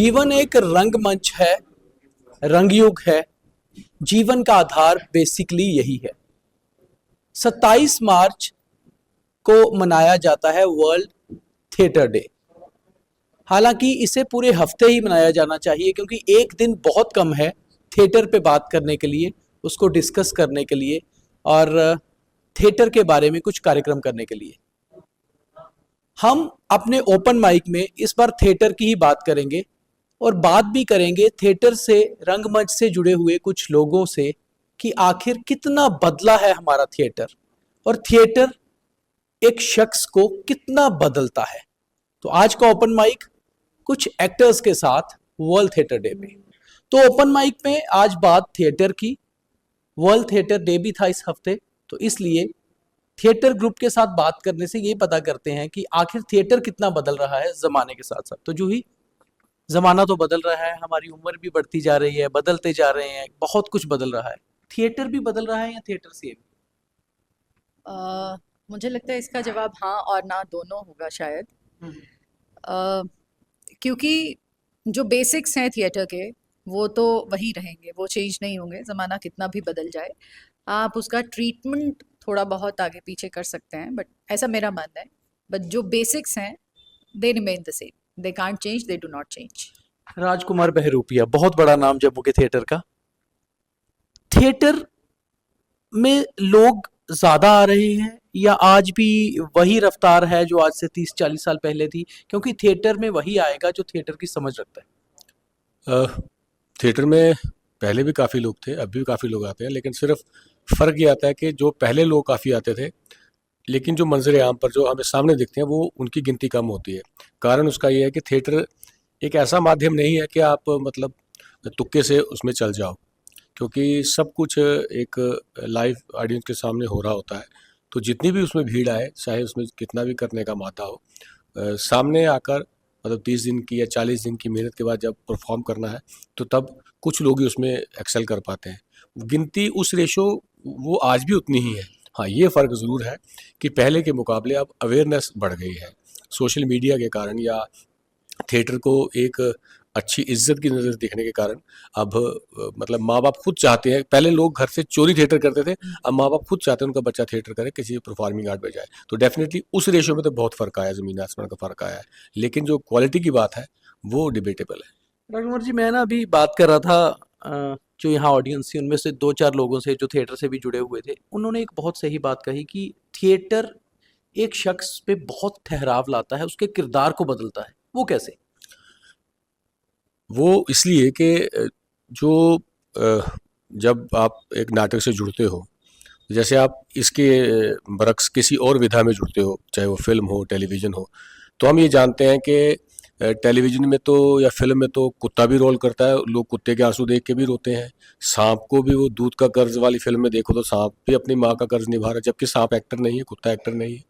जीवन एक रंगमंच है, रंगयुग है। जीवन का आधार बेसिकली यही है। 27 मार्च को मनाया जाता है वर्ल्ड थिएटर डे। हालांकि इसे पूरे हफ्ते ही मनाया जाना चाहिए, क्योंकि एक दिन बहुत कम है थिएटर पे बात करने के लिए, उसको डिस्कस करने के लिए और थिएटर के बारे में कुछ कार्यक्रम करने के लिए। हम अपने ओपन माइक में इस बार थिएटर की ही बात करेंगे और बात भी करेंगे थिएटर से, रंगमंच से जुड़े हुए कुछ लोगों से कि आखिर कितना बदला है हमारा थिएटर और थिएटर एक शख्स को कितना बदलता है। तो आज का ओपन माइक कुछ एक्टर्स के साथ वर्ल्ड थिएटर डे पे। तो ओपन माइक में आज बात थिएटर की। वर्ल्ड थिएटर डे भी था इस हफ्ते, तो इसलिए थिएटर ग्रुप के साथ बात करने से ये पता करते हैं कि आखिर थिएटर कितना बदल रहा है जमाने के साथ साथ। तो जूही, जमाना तो बदल रहा है, हमारी उम्र भी बढ़ती जा रही है, बदलते जा रहे हैं, बहुत कुछ बदल रहा है। थिएटर भी बदल रहा है या थिएटर सेम? अ, मुझे लगता है इसका जवाब हाँ और ना दोनों होगा शायद। अ, क्योंकि जो बेसिक्स हैं थिएटर के वो तो वही रहेंगे, वो चेंज नहीं होंगे, ज़माना कितना भी बदल जाए। आप उसका ट्रीटमेंट थोड़ा बहुत आगे पीछे कर सकते हैं, बट ऐसा मेरा मानना है। बट जो बेसिक्स हैं they remain the same, they can't change, they do not change. Rajkumar Bahrupiya, बहुत बड़ा नाम जम्मू के थिएटर का। थिएटर में लोग ज्यादा आ रहे हैं या आज भी वही रफ्तार है जो आज से 30-40 साल पहले थी? क्योंकि थिएटर में वही आएगा जो थिएटर की समझ रखता है। थिएटर में पहले भी काफ़ी लोग थे, अभी भी काफ़ी लोग आते हैं, लेकिन सिर्फ फ़र्क ये आता है कि जो पहले लोग काफ़ी आते थे, लेकिन जो मंजर आम पर जो हमें सामने दिखते हैं वो उनकी गिनती कम होती है। कारण उसका ये है कि थिएटर एक ऐसा माध्यम नहीं है कि आप मतलब तुक्के से उसमें चल जाओ, क्योंकि सब कुछ एक लाइव ऑडियंस के सामने हो रहा होता है। तो जितनी भी उसमें भीड़ आए, चाहे उसमें कितना भी करने का मादा हो, सामने आकर मतलब 30 दिन की या 40 दिन की मेहनत के बाद जब परफॉर्म करना है, तो तब कुछ लोग ही उसमें एक्सेल कर पाते हैं। गिनती उस रेशो वो आज भी उतनी ही है। हाँ, ये फ़र्क ज़रूर है कि पहले के मुकाबले अब अवेयरनेस बढ़ गई है सोशल मीडिया के कारण, या थिएटर को एक अच्छी इज्जत की नज़र से देखने के कारण। अब मतलब माँ बाप खुद चाहते हैं, पहले लोग घर से चोरी थिएटर करते थे, अब माँ बाप खुद चाहते हैं उनका बच्चा थिएटर करे, किसी परफॉर्मिंग आर्ट में जाए। तो डेफिनेटली उस रेशियो में तो बहुत फ़र्क आया, ज़मीन आसमान का फ़र्क आया है। लेकिन जो क्वालिटी की बात है वो डिबेटेबल है। राजकुमार जी, मैं ना अभी बात कर रहा था जो यहाँ ऑडियंस थी उनमें से 2-4 लोगों से जो थिएटर से भी जुड़े हुए थे। उन्होंने एक बहुत सही बात कही कि थिएटर एक शख्स पे बहुत ठहराव लाता है, उसके किरदार को बदलता है। वो कैसे? वो इसलिए कि जो जब आप एक नाटक से जुड़ते हो, जैसे आप इसके बरक्स किसी और विधा में जुड़ते हो, चाहे वो फिल्म हो, टेलीविज़न हो, तो हम ये जानते हैं कि टेलीविज़न में तो या फिल्म में तो कुत्ता भी रोल करता है, लोग कुत्ते के आंसू देख के भी रोते हैं। सांप को भी वो दूध का कर्ज वाली फिल्म में देखो तो सांप भी अपनी माँ का कर्ज निभा रहा है, जबकि सांप एक्टर नहीं है, कुत्ता एक्टर नहीं है।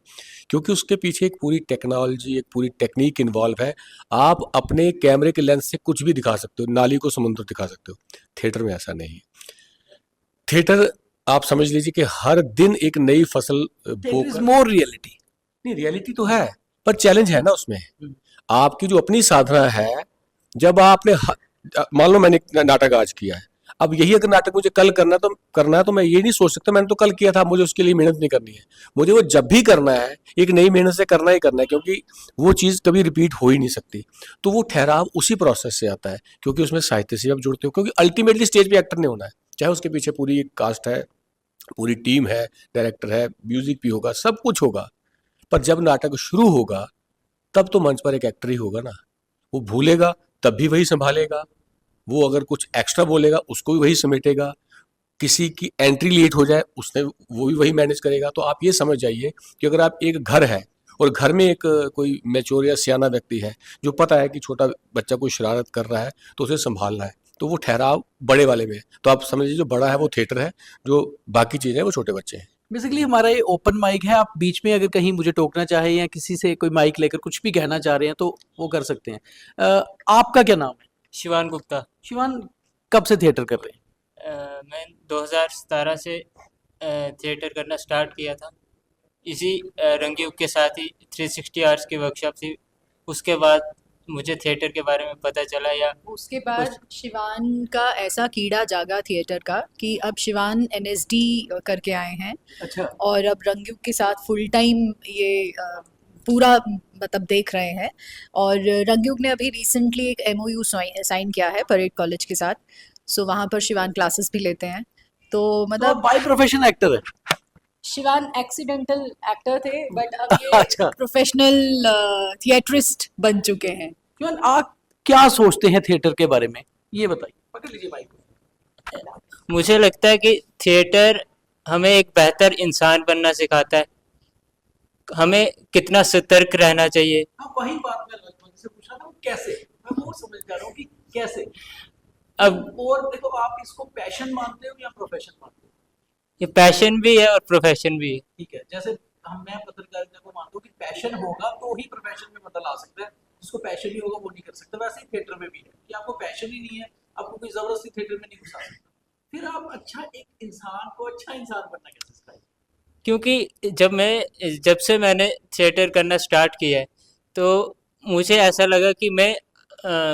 क्योंकि उसके पीछे एक पूरी टेक्नोलॉजी, एक पूरी टेक्निक इन्वॉल्व है। आप अपने कैमरे के लेंस से कुछ भी दिखा सकते हो, नाली को समुद्र दिखा सकते हो। थिएटर में ऐसा नहीं है। थिएटर आप समझ लीजिए कि हर दिन एक नई फसल देयर इज बोकर। मोर रियलिटी। नहीं, रियलिटी तो है, पर चैलेंज है ना उसमें। आपकी जो अपनी साधना है, जब आपने मान लो मैंने एक नाटक आज किया है, अब यही अगर नाटक मुझे कल करना है तो मैं ये नहीं सोच सकता मैंने तो कल किया था, मुझे उसके लिए मेहनत नहीं करनी है। मुझे वो जब भी करना है एक नई मेहनत से करना ही करना है, क्योंकि वो चीज़ कभी रिपीट हो ही नहीं सकती। तो वो ठहराव उसी प्रोसेस से आता है, क्योंकि उसमें साहित्य से आप जुड़ते हो, क्योंकि अल्टीमेटली स्टेज पे एक्टर नहीं होना है, चाहे उसके पीछे पूरी एक कास्ट है, पूरी टीम है, डायरेक्टर है, म्यूजिक भी होगा, सब कुछ होगा। पर जब नाटक शुरू होगा तब तो मंच पर एक एक्टर ही होगा ना। वो भूलेगा तब भी वही संभालेगा, वो अगर कुछ एक्स्ट्रा बोलेगा उसको भी वही समेटेगा, किसी की एंट्री लेट हो जाए उसने वो भी वही मैनेज करेगा। तो आप ये समझ जाइए कि अगर आप एक घर है और घर में एक कोई मैच्योर या सियाना व्यक्ति है जो पता है कि छोटा बच्चा कोई शरारत कर रहा है तो उसे संभालना है, तो वो ठहराव बड़े वाले में है। तो आप समझ लीजिए जो बड़ा है वो थिएटर है, जो बाकी चीज़ें हैं वो छोटे बच्चे हैं। बेसिकली हमारा ये ओपन माइक है, आप बीच में अगर कहीं मुझे टोकना चाहे या किसी से कोई माइक लेकर कुछ भी कहना चाह रहे हैं तो वो कर सकते हैं। आपका क्या नाम है? शिवान गुप्ता। शिवान, कब से थिएटर कर रहे हैं? मैं 2017 से थिएटर करना स्टार्ट किया था। इसी रंगयुग के साथ ही 360 आवर्स की वर्कशॉप थी। उसके बाद मुझे थिएटर के बारे में पता चला या उसके बाद शिवान का ऐसा कीड़ा जागा थिएटर का कि अब शिवान एनएसडी करके आए हैं अच्छा, और अब रंगयुग के साथ फुल टाइम ये पूरा मतलब देख रहे हैं। और रंगयुग ने अभी रिसेंटली एक एमओयू साइन किया है परेड कॉलेज के साथ, सो वहाँ पर शिवान क्लासेस भी लेते हैं। तो तो मतलब बाय प्रोफेशन एक्टर है। शिवान एक्सीडेंटल एक्टर थे बट अब ये अच्छा। प्रोफेशनल थिएटरिस्ट बन चुके हैं। शिवान, आप क्या सोचते हैं थिएटर के बारे में, ये बताइए। पकड़ लीजिए माइक। मुझे लगता है कि थिएटर हमें एक बेहतर इंसान बनना सिखाता है, हमें कितना सतर्क रहना चाहिए। हाँ, वही बात मैं लगभग से पूछा था, वो कैसे, मैं वो समझ जा रहा हूँ कि कैसे। अब और देखो, आप इसको पैशन मानते हो या प्रोफेशन मानते हो? ये पैशन भी है और प्रोफेशन भी है। ठीक है, जैसे मैं पत्रकारिता को मानता हूँ कि पैशन होगा तो ही प्रोफेशन में बदल आ सकता है, जिसको पैशन नहीं होगा वो नहीं कर सकता। वैसे ही थिएटर में भी है कि आपको पैशन ही नहीं है, आपको कोई जबरदस्ती थिएटर में नहीं घुसा सकता। फिर आप अच्छा एक इंसान को अच्छा इंसान बनना कैसे सिखाएंगे? क्योंकि जब से मैंने थिएटर करना स्टार्ट किया है तो मुझे ऐसा लगा कि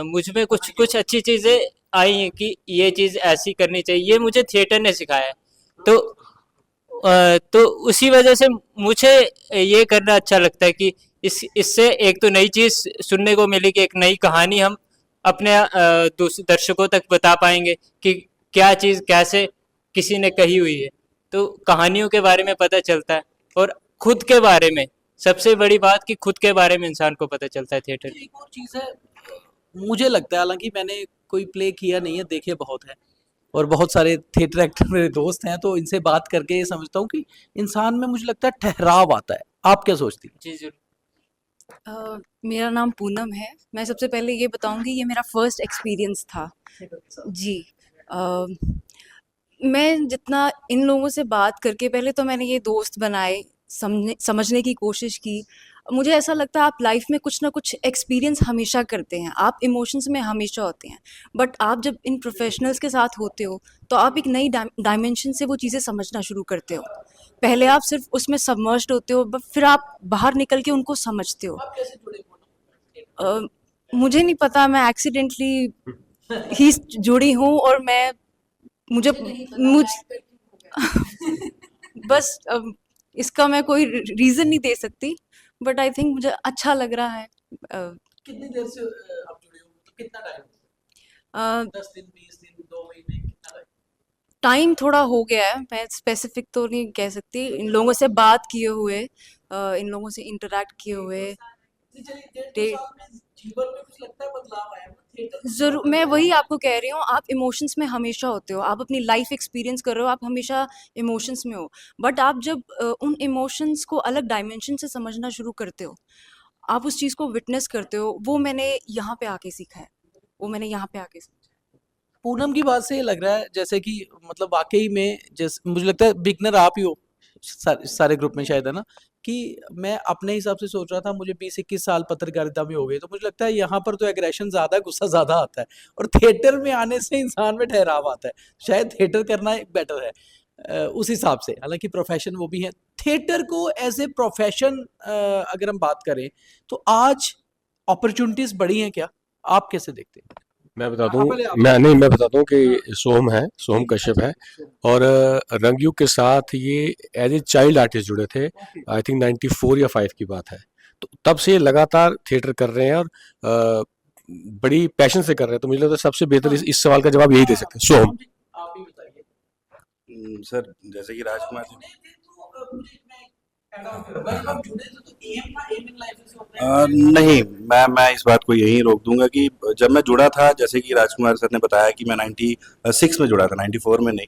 मुझ में कुछ कुछ अच्छी चीज़ें आई हैं कि ये चीज़ ऐसी करनी चाहिए, ये मुझे थिएटर ने सिखाया है। तो उसी वजह से मुझे ये करना अच्छा लगता है कि इससे एक तो नई चीज़ सुनने को मिली कि एक नई कहानी हम अपने दर्शकों तक बता पाएंगे कि क्या चीज़ कैसे किसी ने कही हुई है, तो कहानियों के बारे में पता चलता है। और खुद के बारे में सबसे बड़ी बात कि खुद के बारे में इंसान को पता चलता है थिएटर। एक और चीज़ है, मुझे लगता है, हालांकि मैंने कोई प्ले किया नहीं है, देखे बहुत है, और बहुत सारे थिएटर एक्टर मेरे दोस्त हैं, तो इनसे बात करके ये समझता हूँ कि इंसान में मुझे लगता है ठहराव आता है। आप क्या सोचती हैं? जी जरूर। मेरा नाम पूनम है। मैं सबसे पहले ये बताऊंगी ये मेरा फर्स्ट एक्सपीरियंस था जी। अ, मैं जितना इन लोगों से बात करके पहले तो मैंने ये दोस्त बनाए, समझने की कोशिश की। मुझे ऐसा लगता है आप लाइफ में कुछ ना कुछ एक्सपीरियंस हमेशा करते हैं, आप इमोशंस में हमेशा होते हैं, बट आप जब इन प्रोफेशनल्स के साथ होते हो तो आप एक नई डायमेंशन से वो चीज़ें समझना शुरू करते हो। पहले आप सिर्फ उसमें सबमर्ज्ड होते हो, बट फिर आप बाहर निकल के उनको समझते हो। आप कैसे जुड़े मुझे नहीं पता, मैं एक्सीडेंटली ही जुड़ी हूँ और मैं मुझे मुझ बस इसका मैं कोई रीज़न नहीं दे सकती, बट आई थिंक मुझे अच्छा लग रहा है। कितनी देर से आप जुड़े हो, मतलब कितना टाइम? 10 दिन, 20 दिन, 2 महीने, कितना टाइम? टाइम थोड़ा हो गया है, मैं स्पेसिफिक तो नहीं कह सकती। इन लोगों से बात किए हुए, इन लोगों से इंटरेक्ट किए हुए चलिए, 1.5-2 डे- साल में जीवन में कुछ लगता है बदलाव आया ना थिएटर? ज़रूर, मैं वही आपको कह रही हूँ, आप इमोशंस में हमेशा होते हो, आप अपनी लाइफ एक्सपीरियंस कर रहे हो, आप हमेशा इमोशंस में हो। बट आप जब उन इमोशंस को अलग डायमेंशन से समझना शुरू करते हो, आप उस चीज़ को विटनेस करते हो, वो मैंने यहाँ पे आके सीखा है, वो मैंने यहाँ पे आके सीखा। पूनम की बात से ये लग रहा है जैसे कि मतलब वाकई में, जैसे मुझे लगता है बिगनर आप ही हो सारे ग्रुप में शायद, है ना? कि मैं अपने हिसाब से सोच रहा था, मुझे 20-21 साल पत्रकारिता में हो गए, तो मुझे लगता है यहाँ पर तो एग्रेशन ज़्यादा है, गुस्सा ज़्यादा आता है, और थिएटर में आने से इंसान में ठहराव आता है। शायद थिएटर करना एक बेटर है उस हिसाब से, हालांकि प्रोफेशन वो भी है। थिएटर को एज ए प्रोफेशन अगर हम बात करें तो आज अपॉर्चुनिटीज बढ़ी हैं क्या? आप कैसे देखते हैं? मैं बता हाँ, दूं, पहले आप मैं बताता हूँ कि सोहम कश्यप है, और रंगयुग के साथ ये एज ए चाइल्ड आर्टिस्ट जुड़े थे। आई थिंक 94 या 5 की बात है। तो तब से ये लगातार थिएटर कर रहे हैं, और बड़ी पैशन से कर रहे हैं। तो मुझे लगता है सबसे बेहतर इस सवाल का जवाब यही दे सकते हैं, सोहम। आप ही बताइए। सर जैसे कि राजकुमार जी नहीं, मैं इस बात को यहीं रोक दूंगा कि जब मैं जुड़ा था, जैसे कि राजकुमार सर ने बताया कि मैं 96 में जुड़ा था, 94 में नहीं।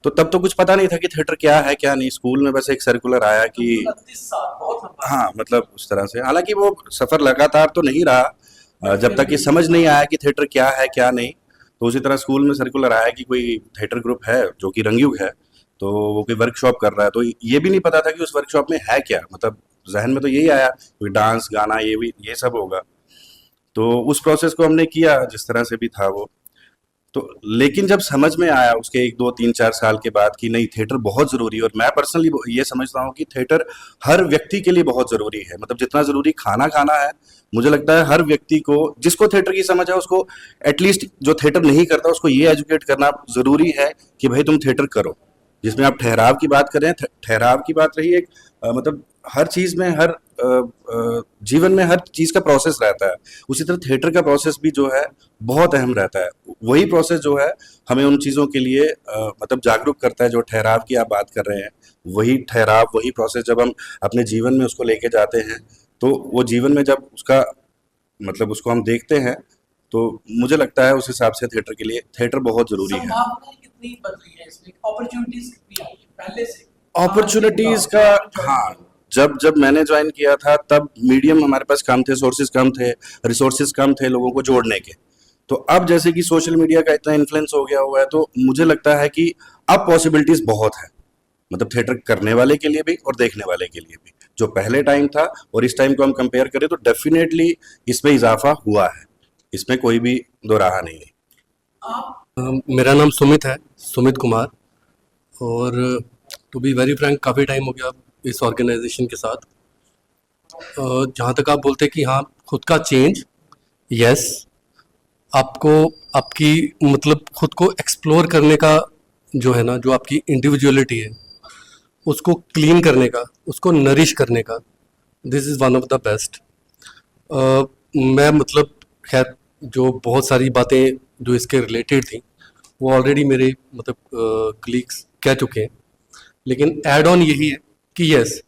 तो तब तो कुछ पता नहीं था कि थिएटर क्या है क्या नहीं। स्कूल में बस एक सर्कुलर आया कि 32 साल बहुत लंबा। हाँ, मतलब उस तरह से। हालांकि वो सफ़र लगातार तो नहीं रहा, जब तक ये समझ नहीं आया कि थिएटर क्या है क्या नहीं। तो उसी तरह स्कूल में सर्कुलर आया कि कोई थिएटर ग्रुप है जो कि रंगयुग है, तो वो कोई वर्कशॉप कर रहा है। तो ये भी नहीं पता था कि उस वर्कशॉप में है क्या, मतलब जहन में तो यही आया कोई डांस गाना ये सब होगा। तो उस प्रोसेस को हमने किया जिस तरह से भी था वो। तो लेकिन जब समझ में आया उसके 1, 2, 3, 4 साल के बाद कि नहीं, थिएटर बहुत ज़रूरी है। और मैं पर्सनली ये समझता हूँ कि थिएटर हर व्यक्ति के लिए बहुत ज़रूरी है। मतलब जितना ज़रूरी खाना खाना है, मुझे लगता है हर व्यक्ति को, जिसको थिएटर की समझ है, उसको एटलीस्ट, जो थिएटर नहीं करता उसको ये एजुकेट करना जरूरी है कि भाई तुम थिएटर करो। जिसमें आप ठहराव की बात करें, ठहराव की बात रही है, मतलब हर चीज में, हर जीवन में हर चीज का प्रोसेस रहता है, उसी तरह थिएटर का प्रोसेस भी जो है बहुत अहम रहता है। वही प्रोसेस जो है हमें उन चीजों के लिए मतलब जागरूक करता है। जो ठहराव की आप बात कर रहे हैं, वही ठहराव, वही प्रोसेस जब हम अपने जीवन में उसको लेके जाते हैं, तो वो जीवन में जब उसका मतलब उसको हम देखते हैं, तो मुझे लगता है उस हिसाब से थिएटर के लिए थिएटर बहुत जरूरी है। संभावनाएं कितनी बदली है इसमें, अपॉर्चुनिटीज कितनी आई है पहले से? अपॉर्चुनिटीज का, हाँ, जब जब मैंने ज्वाइन किया था तब मीडियम हमारे पास कम थे, सोर्सेज कम थे, रिसोर्सेज कम थे लोगों को जोड़ने के। तो अब जैसे कि सोशल मीडिया का इतना इन्फ्लुएंस हो गया हुआ है, तो मुझे लगता है कि अब पॉसिबिलिटीज बहुत है, मतलब थिएटर करने वाले के लिए भी और देखने वाले के लिए भी। जो पहले टाइम था और इस टाइम को हम कंपेयर करें तो डेफिनेटली इसमें इजाफा हुआ है, इसमें कोई भी दो राह नहीं है। मेरा नाम सुमित है, सुमित कुमार। और टू बी वेरी फ्रैंक, काफ़ी टाइम हो गया इस ऑर्गेनाइजेशन के साथ। जहाँ तक आप बोलते कि हाँ खुद का चेंज, यस, आपको आपकी मतलब खुद को एक्सप्लोर करने का जो है ना, जो आपकी इंडिविजुअलिटी है उसको क्लीन करने का, उसको नरिश करने का, this is one of the best. मैं मतलब खैर जो बहुत सारी बातें जो इसके रिलेटेड थी वो ऑलरेडी मेरे मतलब कलीग्स कह चुके हैं, लेकिन ऐड ऑन यही है कि यस,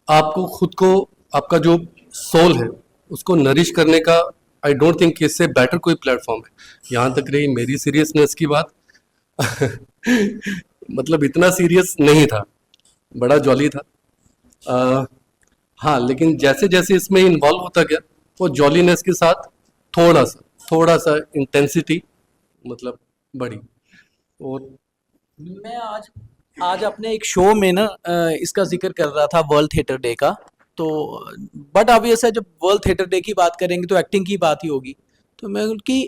आपको खुद को, आपका जो सोल है उसको नरिश करने का, आई डोंट थिंक कि इससे बेटर कोई प्लेटफॉर्म है। यहाँ तक रही मेरी सीरियसनेस की बात मतलब इतना सीरियस नहीं था, बड़ा जॉली था। हाँ, लेकिन जैसे जैसे इसमें इन्वॉल्व होता गया वो जॉलीनेस के साथ थोड़ा सा इंटेंसिटी मतलब बढ़ी। और मैं आज अपने एक शो में ना इसका जिक्र कर रहा था, वर्ल्ड थिएटर डे का। तो बट ऑब्वियस है, जब वर्ल्ड थिएटर डे की बात करेंगे तो एक्टिंग की बात ही होगी। तो मैं उनकी,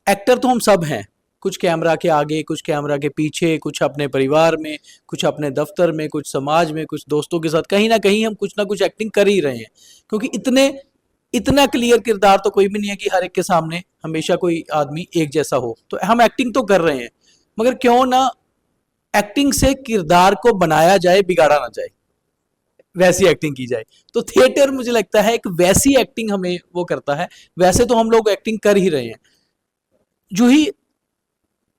एक्टर तो हम सब हैं, कुछ कैमरा के आगे, कुछ कैमरा के पीछे, कुछ अपने परिवार में, कुछ अपने दफ्तर में, कुछ समाज में, कुछ दोस्तों के साथ, कहीं ना कहीं हम कुछ ना कुछ एक्टिंग कर ही रहे हैं। क्योंकि इतना क्लियर किरदार तो कोई भी नहीं है कि हर एक के सामने हमेशा कोई आदमी एक जैसा हो। तो हम एक्टिंग तो कर रहे हैं, मगर क्यों ना एक्टिंग से किरदार को बनाया जाए, बिगाड़ा ना जाए, वैसी एक्टिंग की जाए। तो थिएटर मुझे लगता है एक वैसी एक्टिंग हमें वो करता है। वैसे तो हम लोग एक्टिंग कर ही रहे हैं। जो ही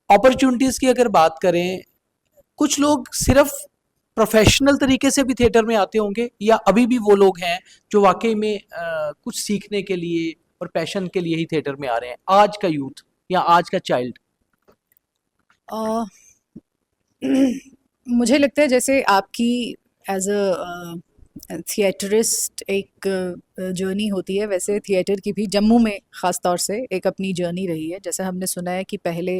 अपॉर्चुनिटीज की अगर बात करें, कुछ लोग सिर्फ प्रोफेशनल तरीके से भी थिएटर में आते होंगे, या अभी भी वो लोग हैं जो वाकई में कुछ सीखने के लिए और पैशन के लिए ही थिएटर में आ रहे हैं, आज का यूथ या आज का चाइल्ड? अ, मुझे लगता है जैसे आपकी एज अ थिएटरिस्ट एक जर्नी होती है, वैसे थिएटर की भी जम्मू में ख़ास तौर से एक अपनी जर्नी रही है। जैसे हमने सुना है कि पहले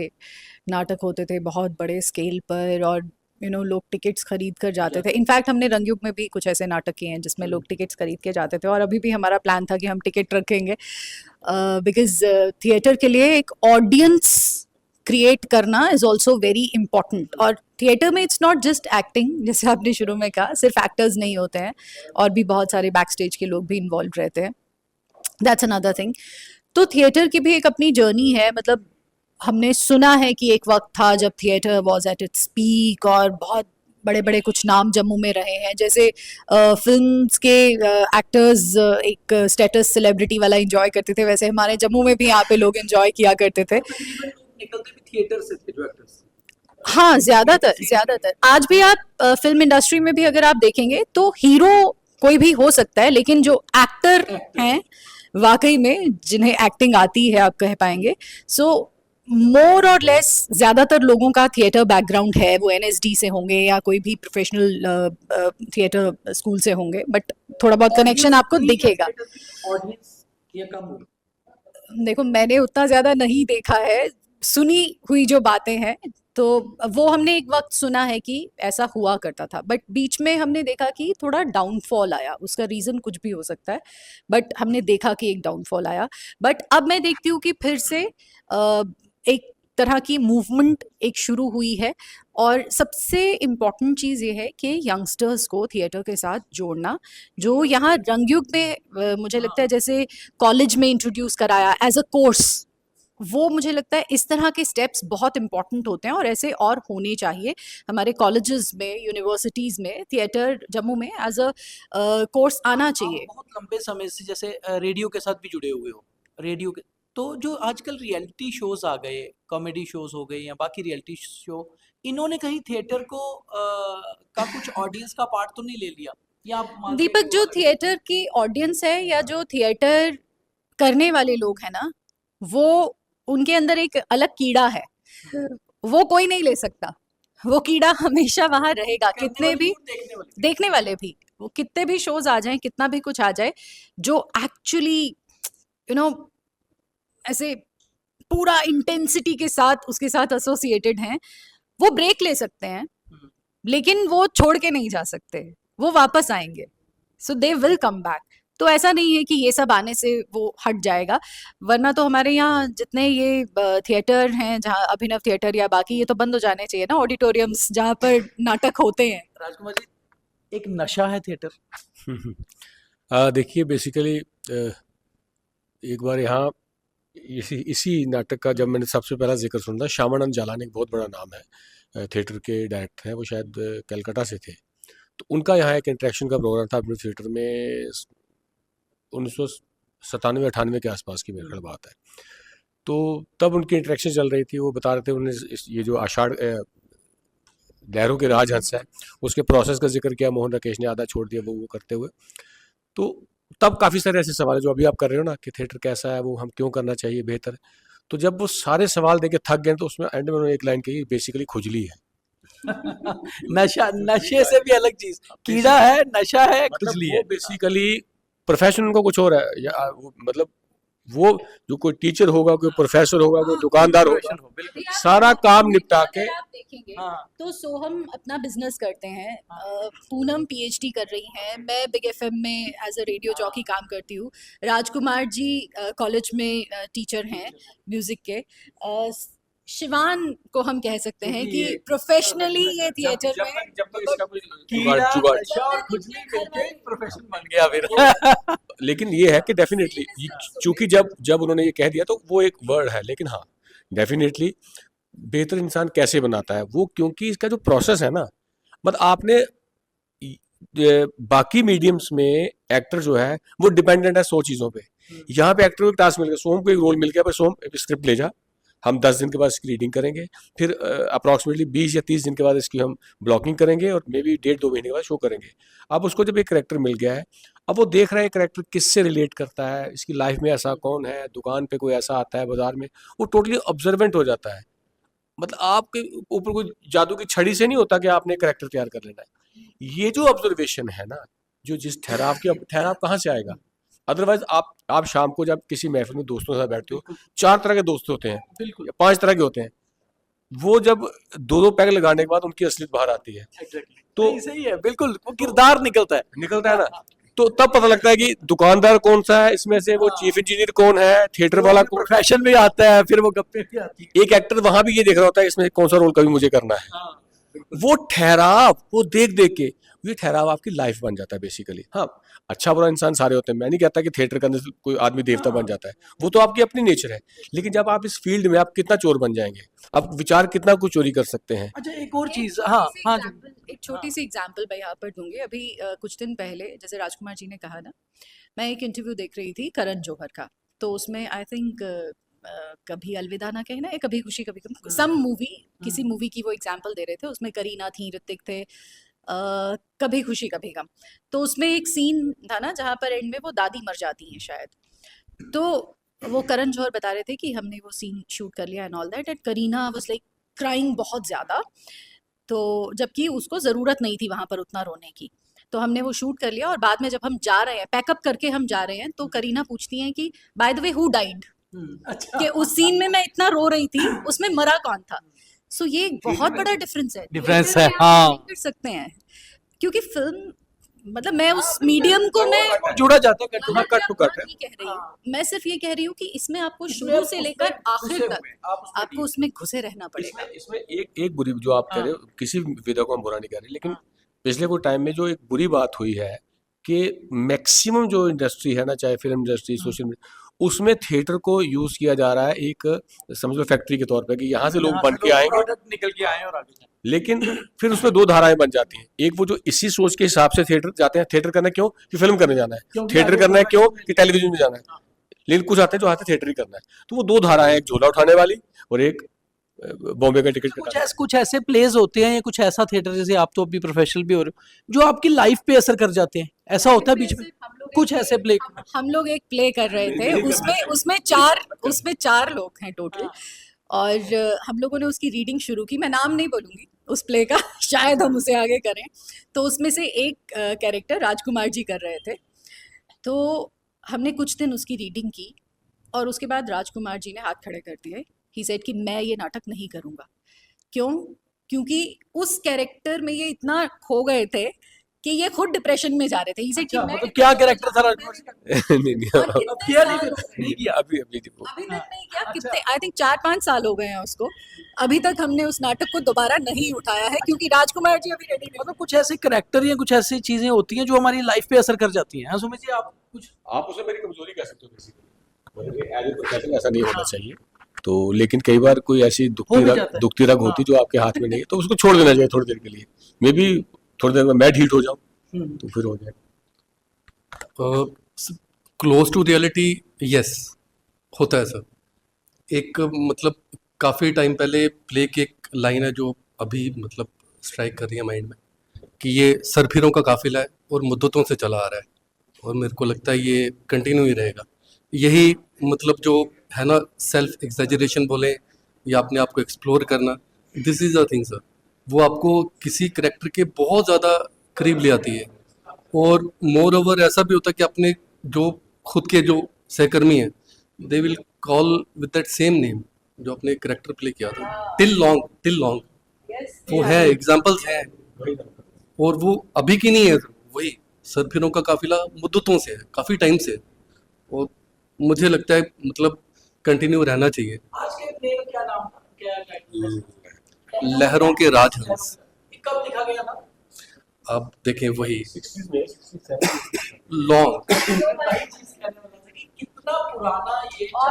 नाटक होते थे बहुत बड़े स्केल पर, और लोग टिकट्स खरीद कर जाते थे। इनफैक्ट हमने रंगयुग में भी कुछ ऐसे नाटक किए हैं जिसमें लोग टिकट्स खरीद के जाते थे, और अभी भी हमारा प्लान था कि हम टिकट रखेंगे, बिकॉज थिएटर के लिए एक ऑडियंस क्रिएट करना इज ऑल्सो वेरी इंपॉर्टेंट। और थिएटर में इट्स नॉट जस्ट एक्टिंग, जैसे आपने शुरू में कहा, सिर्फ एक्टर्स नहीं होते हैं, और भी बहुत सारे बैक स्टेज के लोग भी इन्वॉल्व रहते हैं। That's another thing. तो थिएटर की भी एक अपनी जर्नी है। मतलब हमने सुना है कि एक वक्त था जब theatre was at its peak, और बहुत बड़े बड़े कुछ नाम जम्मू में रहे हैं। जैसे फिल्म्स के एक्टर्स एक स्टेटस सेलिब्रिटी वाला एंजॉय करते थे, वैसे हमारे जम्मू में भी यहाँ पे लोग एंजॉय किया करते थे। निकलते भी थिएटर से थे जो एक्टर्स। हाँ, ज्यादातर आज भी आप फिल्म इंडस्ट्री में भी अगर आप देखेंगे तो हीरो कोई भी हो सकता है, लेकिन जो एक्टर हैं वाकई में जिन्हें एक्टिंग आती है, आप कह पाएंगे। सो मोर और लेस ज्यादातर लोगों का थिएटर बैकग्राउंड है, वो एनएसडी से होंगे या कोई भी प्रोफेशनल थिएटर स्कूल से होंगे, बट थोड़ा बहुत कनेक्शन आपको दिखेगा। ऑडियंस ये कम होगी। देखो, मैंने उतना ज्यादा नहीं देखा है, सुनी हुई जो बातें हैं, तो वो हमने एक वक्त सुना है कि ऐसा हुआ करता था, बट बीच में हमने देखा कि थोड़ा डाउनफॉल आया। उसका रीज़न कुछ भी हो सकता है, बट हमने देखा कि एक डाउनफॉल आया। बट अब मैं देखती हूँ कि फिर से एक तरह की मूवमेंट एक शुरू हुई है। और सबसे इम्पॉर्टेंट चीज़ ये है कि यंगस्टर्स को थिएटर के साथ जोड़ना, जो यहाँ रंगयुग में मुझे लगता है जैसे कॉलेज में इंट्रोड्यूस कराया एज अ कोर्स, वो मुझे लगता है इस तरह के स्टेप्स बहुत इंपॉर्टेंट होते हैं और ऐसे और होने चाहिए। हमारे कॉलेजेस में, यूनिवर्सिटीज़ में थिएटर जम्मू में एज अ कोर्स आना चाहिए। आप बहुत लंबे समय से जैसे रेडियो के साथ भी जुड़े हुए हो, रेडियो के, तो जो आजकल रियलिटी शोज आ गए, कॉमेडी शोज हो गए या बाकी रियलिटी शो, इन्होंने कहीं थिएटर को का कुछ ऑडियंस का पार्ट तो नहीं ले लिया, या आप मानते हैं दीपक, कि जो वो- थिएटर की ऑडियंस है या जो थिएटर करने वाले लोग हैं ना, वो उनके अंदर एक अलग कीड़ा है, वो कोई नहीं ले सकता। वो कीड़ा हमेशा वहां रहेगा, करने कितने वाले भी और देखने वाले। देखने वाले भी, वो कितने भी शोज आ जाएं, कितना भी कुछ आ जाए, जो एक्चुअली यू नो ऐसे पूरा इंटेंसिटी के साथ उसके साथ एसोसिएटेड हैं, वो ब्रेक ले सकते हैं, लेकिन वो छोड़ के नहीं जा सकते, वो वापस आएंगे। सो दे विल कम बैक। तो ऐसा नहीं है कि ये सब आने से वो हट जाएगा, वरना तो हमारे यहाँ जितने ये थिएटर हैं, जहाँ अभिनव थिएटर या बाकी, ये तो बंद हो जाने चाहिए ना, ऑडिटोरियम्स जहाँ पर नाटक होते हैं। राजकुमार जी, एक नशा है थिएटर। देखिए बेसिकली एक बार यहाँ इसी इसी नाटक का जब मैंने सबसे पहला जिक्र सुना था, श्यामानंद जालान एक बहुत बड़ा नाम है, थिएटर के डायरेक्टर हैं, वो शायद कलकत्ता से थे। तो उनका यहाँ एक इंटरेक्शन का प्रोग्राम था अपने थिएटर में, 1997-98 के आसपास की मेरे ख्याल बात है। तो तब उनकी इंटरेक्शन चल रही थी, वो बता रहे थे उन्होंने ये जो आषाढ़ लहरों के राजहंस है उसके प्रोसेस का जिक्र किया, मोहन राकेश ने आधा छोड़ दिया वो करते हुए। तो तब काफ़ी सारे ऐसे सवाल है जो अभी आप कर रहे हो ना कि थिएटर कैसा है, वो हम क्यों करना चाहिए बेहतर। तो जब वो सारे सवाल देके थक गए तो उसमें एंड में उन्होंने एक लाइन कही, बेसिकली खुजली है। नशा, नशे से भी अलग चीज, कीड़ा है, नशा है, मतलब खुजली वो है। बेसिकली प्रोफेशन उनका कुछ और है, या मतलब वो जो कोई टीचर होगा, कोई प्रोफेसर होगा, कोई दुकानदार होगा, हो, बिल्कुल। सारा काम निपटा के अगर आप देखेंगे हाँ, तो सोहम अपना बिजनेस करते हैं, पूनम पीएचडी कर रही हैं, मैं बिग एफएम में एज अ रेडियो जॉकी काम करती हूँ, राजकुमार जी कॉलेज में टीचर हैं म्यूजिक के, शिवान को हम कह सकते हैं क्योंकि कि ये प्रोफेशनली ये थिएटर जब में तक इसका कोई कीड़ा, जुगाड़ नशा और खुजली मिलके प्रोफेशन बन गया फिर। लेकिन ये है कि डेफिनेटली चूंकि जब जब उन्होंने ये कह दिया तो वो एक वर्ड है, लेकिन हाँ डेफिनेटली बेहतर इंसान कैसे बनाता है वो, क्योंकि इसका जो प्रोसेस है ना, मतलब आपने बाकी मीडियम्स में एक्टर जो है वो डिपेंडेंट है 100 चीज़ों पे, यहाँ पे एक्टर को एक टास्क मिल गया, सोम को एक रोल मिल गया, पर सोम स्क्रिप्ट ले जा, हम 10 दिन के बाद इसकी रीडिंग करेंगे, फिर अप्रॉक्सीमेटली 20 या 30 दिन के बाद इसकी हम ब्लॉकिंग करेंगे और मे बी 1.5-2 महीने के बाद शो करेंगे। अब उसको जब एक करेक्टर मिल गया है, अब वो देख रहा है करेक्टर किससे रिलेट करता है, इसकी लाइफ में ऐसा कौन है, दुकान पे कोई ऐसा आता है, बाजार में, वो टोटली ऑब्जर्वेंट हो जाता है। मतलब आपके ऊपर कोई जादू की छड़ी से नहीं होता कि आपने करेक्टर तैयार कर लेना है। ये जो ऑब्जर्वेशन है ना, जो जिस ठहराव कहाँ से आएगा? अदरवाइज आप शाम को जब किसी महफिल में दोस्तों के साथ बैठते हो, 4 तरह के दोस्त होते हैं, बिल्कुल, या 5 तरह के होते हैं, वो जब 2-2 पैग लगाने के बाद उनकी असलियत बाहर आती है, एग्जैक्टली। तो तो सही है, बिल्कुल, वो किरदार निकलता है। निकलता है ना, तो तब पता लगता है कि दुकानदार कौन सा है इसमें से, वो चीफ इंजीनियर कौन है, थिएटर वाला कौन है। प्रोफेशन में आता है, फिर वो गप्पे भी आती है। एक एक्टर वहां भी ये देख रहा होता है इसमें कौन सा रोल कभी मुझे करना है। हाँ, वो ठहराव, वो देख देख के ये ठहराव आपकी लाइफ बन जाता है बेसिकली। हाँ, अच्छा बुरा इंसान सारे होते हैं, मैं नहीं कहता कि थिएटर के अंदर से कोई आदमी देवता बन जाता है, वो तो आपकी अपनी नेचर है, लेकिन जब आप इस फील्ड में आप कितना चोर बन जाएंगे, आप विचार कितना कुछ चोरी कर सकते हैं। अच्छा एक और चीज, हाँ हाँ जी। एक छोटी सी एग्जांपल मैं यहाँ पर दूंगी। अभी कुछ दिन पहले, जैसे राजकुमार जी ने कहा ना, मैं एक इंटरव्यू देख रही थी करण जौहर का, तो उसमें आई थिंक कभी अलविदा ना कहना है, कभी खुशी कभी गम, सम मूवी, किसी मूवी की वो एग्जांपल दे रहे थे, उसमें करीना थी, ऋतिक थे, कभी खुशी कभी गम। तो उसमें एक सीन था ना जहाँ पर एंड में वो दादी मर जाती हैं शायद, तो वो करण जौहर बता रहे थे कि हमने वो सीन शूट कर लिया and all that, and Kareena was like crying बहुत ज़्यादा, तो जबकि उसको ज़रूरत नहीं थी वहाँ पर उतना रोने की। तो हमने वो शूट कर लिया और बाद में जब हम जा रहे हैं, पैकअप करके हम जा रहे हैं, तो करीना पूछती हैं कि by the way who died, अच्छा, कि उस सीन में मैं इतना रो रही थी, उसमें मरा कौन था। सो ये एक बहुत बड़ा डिफरेंस है, डिफरेंस थिएटर है, में आप हाँ। नहीं कर सकते हैं, क्योंकि फिल्म मतलब मैं उस मीडियम को मैं जुड़ा जाता है हाँ, कट टू कट है। नहीं कह रही हूँ, मैं सिर्फ ये कह रही हूँ कि इसमें आपको शुरू से लेकर आखिर तक आपको उसमें घुसे रहना पड़ेगा। इसमें एक एक बुरी जो आप कह रहे हो, किसी विधा को हम बुरा नहीं कर रहे, लेकिन पिछले कुछ टाइम में जो एक बुरी बात हुई है कि मैक्सिमम जो इंडस्ट्री है ना, चाहे फिल्म इंडस्ट्री, सोशल मीडिया, उसमें थिएटर को यूज किया जा रहा है एक, समझ लो, फैक्ट्री के तौर पे, कि यहाँ से लोग बन के आएंगे, निकल के आए और आगे जाएं। लेकिन फिर उसमें दो धाराएं बन जाती हैं। एक वो जो इसी सोच के हिसाब से थिएटर जाते हैं, थिएटर करना क्यों, कि फिल्म करने जाना है, क्योंकि थिएटर आगे करना है क्यों, प्रोफेशन कि टेलीविजन में जाना है, लेकिन कुछ आते हैं जो आते हैं थिएटर ही करना है। तो वो दो धाराएं, एक झोला उठाने वाली और एक बॉम्बे का टिकट कटाने कुछ ऐसे प्लेज होते हैं या कुछ ऐसा थिएटर, जैसे आप तो अभी प्रोफेशनल भी हो रहे हो, जो आपकी लाइफ पे असर कर जाते हैं, ऐसा होता है बीच में? कुछ ऐसे प्ले हम लोग एक प्ले कर रहे थे, उसमें चार लोग हैं टोटल, और हम लोगों ने उसकी रीडिंग शुरू की। मैं नाम नहीं बोलूंगी उस प्ले का, शायद हम उसे आगे करें। तो उसमें से एक कैरेक्टर राजकुमार जी कर रहे थे, तो हमने कुछ दिन उसकी रीडिंग की और उसके बाद राजकुमार जी ने हाथ खड़े कर दिए। ही सेड कि मैं ये नाटक नहीं करूँगा। क्यों? क्योंकि उस कैरेक्टर में ये इतना खो गए थे कि ये खुद डिप्रेशन में जा रहे थे। ही सेड कि मैं मतलब क्या कैरेक्टर था राजकुमार जी का? नहीं नहीं, और अब कितने किया साल नहीं हो गए? नहीं किया अभी अभी देखो, अभी तक नहीं किया। कितने, आई थिंक 4-5 साल हो गए हैं उसको। अभी तक हमने उस नाटक को दोबारा नहीं उठाया है क्योंकि राजकुमार जी अभी रेडी नहीं। मतलब कुछ ऐसे करेक्टर या कुछ ऐसी चीजें होती हैं जो हमारी लाइफ पे असर कर जाती हैं। हाँ सुमित जी, आप कुछ आप उसे मेरी कमजोरी कह सकते हो बेसिकली, एज ए प्रोफेशन ऐसा नहीं होना चाहिए। तो लेकिन कई बार कोई ऐसी हो भी जाता है। दुखती रग होती जो आपके हाथ में नहीं है, तो उसको छोड़ देना चाहिए थोड़ी देर के लिए। मे बी थोड़ी देर में मैं ढीठ हो जाऊं तो फिर हो जाए। क्लोज टू रियलिटी, यस, होता है सर। एक मतलब काफ़ी टाइम पहले प्ले की एक लाइन है जो अभी मतलब स्ट्राइक कर रही है माइंड में, कि ये सरफिरों का काफिला है और मुद्दतों से चला आ रहा है, और मेरे को लगता है ये कंटिन्यू ही रहेगा। यही मतलब जो है ना, सेल्फ एग्जैजरेशन बोले या अपने आप को एक्सप्लोर करना, this is a thing sir. वो आपको किसी करेक्टर के बहुत ज़्यादा करीब ले आती है, और मोर ओवर ऐसा भी होता है कि अपने जो खुद के जो सहकर्मी हैं, they will call with that same name जो अपने करेक्टर प्ले किया था, टिल लॉन्ग। वो है, एग्जाम्पल्स हैं, और वो अभी की नहीं है, वही सरफिरों का काफिला मुद्दतों से है, काफ़ी टाइम से है, और मुझे लगता है मतलब कंटिन्यू रहना चाहिए। आज के प्ले का क्या नाम था, क्या टाइटल? लहरों के राजहंस। कब लिखा गया था? आप देखें, वही 60s में 67 लॉन्ग वही चीज कहने वाला था कि कितना पुराना ये था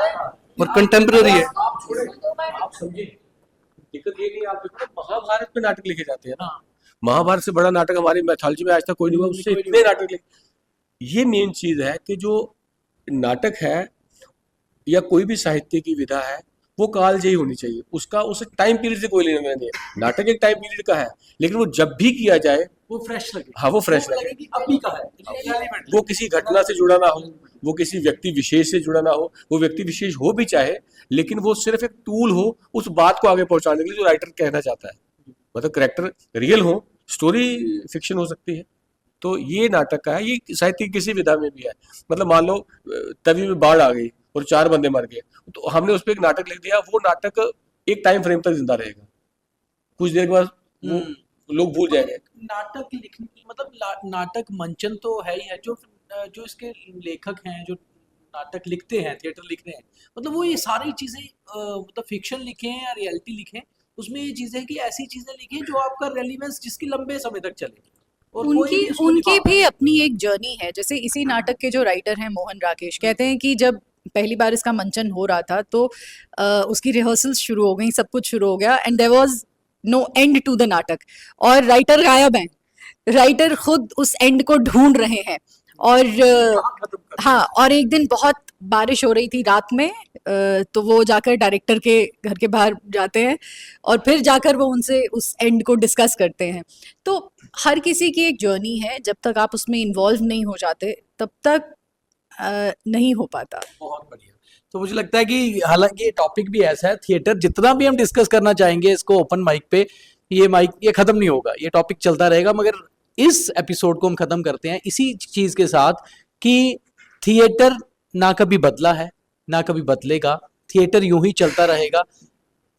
और कंटेम्प्रेरी है। आप समझे, दिक्कत ये नहीं है, आप देखो ना, महाभारत में नाटक लिखे जाते हैं ना, महाभारत से बड़ा नाटक हमारी मैथोलॉजी में आज तक कोई नहीं हुआ, उससे इतने नाटक लिखे। ये मेन चीज है कि जो नाटक है या कोई भी साहित्य की विधा है, वो कालजयी होनी चाहिए। उसका उस टाइम पीरियड से कोई लेना देना नहीं है। नाटक एक टाइम पीरियड का है, लेकिन वो जब भी किया जाए, वो फ्रेश लगे। हाँ, वो फ्रेश लगे। कि अभी का है, वो किसी घटना से जुड़ा ना हो, वो किसी व्यक्ति विशेष से जुड़ा ना हो, वो व्यक्ति विशेष हो भी चाहे, लेकिन वो सिर्फ एक टूल हो उस बात को आगे पहुंचाने के लिए जो राइटर कहना चाहता है। मतलब करेक्टर रियल हो, स्टोरी फिक्शन हो सकती है। तो ये नाटक का है, ये साहित्य की किसी विधा में भी है। मतलब मान लो तवी में बाढ़ आ गई और 4 बंदे मर गए, तो हमने उस पर एक नाटक लिख दिया, वो नाटक एक टाइम फ्रेम तक जिंदा रहेगा, कुछ देर के बाद वो लोग भूल जाएंगे। नाटक लिखने मतलब नाटक मंचन तो है ही है, जो इसके लेखक हैं, जो नाटक लिखते हैं, थिएटर लिख रहे हैं, मतलब वो ये सारी चीजें मतलब फिक्शन लिखे हैं या रियलिटी लिखे, उसमें ये चीजें हैं कि ऐसी चीजें लिखें जो आपका रेलिवेंस जिसकी लंबे समय तक चले। और कोई भी इसको उनकी निभा भी अपनी एक जर्नी है। जैसे इसी नाटक के जो राइटर हैं मोहन राकेश, कहते हैं कि जब पहली बार इसका मंचन हो रहा था तो उसकी रिहर्सल्स शुरू हो गई, सब कुछ शुरू हो गया, and there was no end to the नाटक, और राइटर गायब हैं, राइटर खुद उस एंड को ढूंढ रहे हैं। और हाँ, और एक दिन बहुत बारिश हो रही थी रात में, तो वो जाकर डायरेक्टर के घर के बाहर जाते हैं और फिर जाकर वो उनसे उस एंड को डिस्कस करते हैं। तो हर किसी की एक जर्नी है, जब तक आप उसमें इन्वॉल्व नहीं हो जाते तब तक नहीं हो पाता। बहुत बढ़िया। तो मुझे लगता है कि हालांकि ये टॉपिक भी ऐसा है, थिएटर जितना भी हम डिस्कस करना चाहेंगे इसको ओपन माइक पे, ये खत्म नहीं होगा, ये टॉपिक चलता रहेगा। मगर इस एपिसोड को हम खत्म करते हैं इसी चीज के साथ कि थिएटर ना कभी बदला है, ना कभी बदलेगा। थिएटर यूं ही चलता रहेगा,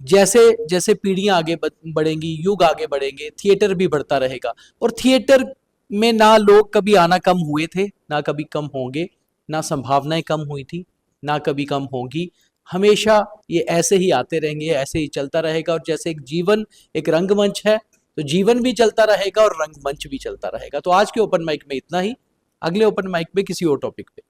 जैसे जैसे पीढ़ियां आगे बढ़ेंगी, युग आगे बढ़ेंगे, थिएटर भी बढ़ता रहेगा। और थिएटर में ना लोग कभी आना कम हुए थे, ना कभी कम होंगे, ना संभावनाएं कम हुई थी, ना कभी कम होंगी। हमेशा ये ऐसे ही आते रहेंगे, ऐसे ही चलता रहेगा। और जैसे एक जीवन एक रंगमंच है, तो जीवन भी चलता रहेगा और रंगमंच भी चलता रहेगा। तो आज के ओपन माइक में इतना ही। अगले ओपन माइक में किसी और टॉपिक पे